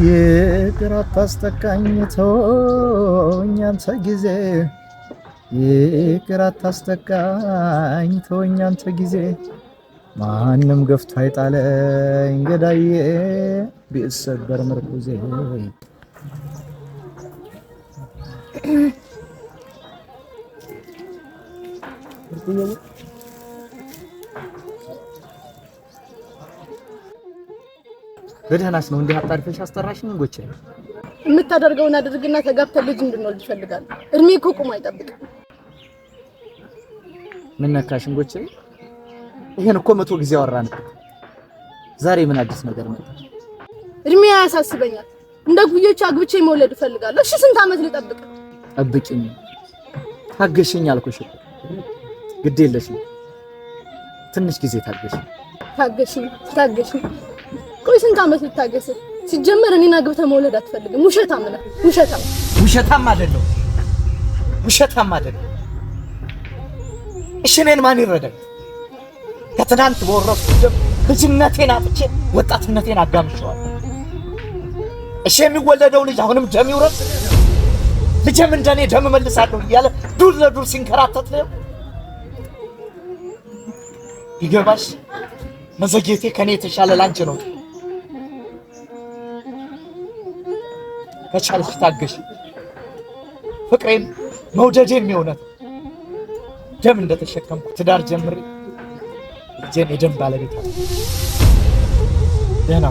ይቅር አታስጠቃኝ ተወኝ አንተ ጊዜ ይቅር አታስጠቃኝ ተወኝ አንተ ጊዜ ማንም ገፍቶ አይጣለኝ ገዳዬ ቢሰበር ምርኩዜ በደህናስ ነው እንዴ አጣርፈሽ አስጠራሽኝ ጎቼ የምታደርገውን አድርግና ተጋብተን ልጅ እንድንወልድ ይፈልጋል እድሜ እኮ ቁም አይጠብቅም ምን ነካሽኝ ጎቼ ይሄን እኮ 100 ጊዜ አወራን ዛሬ ምን አዲስ ነገር መጣ እድሜ ያሳስበኛል እንደ ጉዮች አግብቼ መውለድ እፈልጋለሁ እሺ ስንት አመት ልጠብቅ ጠብቂኝ ታገሽኝ አልኩሽ ግድ የለሽም ትንሽ ጊዜ ታገሽኝ ቆይ ስንት አመት ልታገስ ሲጀመር እኔና አግብተህ መውለድ አትፈልግም ውሸታም ነህ ውሸታም አይደለም እሺ እኔን ማን ይረዳኝ ከትናንት በወረስኩት ልጅነቴን አጥቼ ወጣትነቴን አጋምሼዋለሁ እሺ የሚወለደው ልጅ አሁንም ደም ይውረስ ልጅም እንደኔ ደም መልሳለሁ እያለ ዱር ለዱር ሲንከራተት ነው ይገባሽ መዘግየቴ ከኔ የተሻለ ላንቺ ነው ከቻልሽ ታገሽ ፍቅሬን መውደዴን የሚሆነው ደም እንደተሸከምኩ ትዳር ጀምሬ የደም ባለቤት ደህና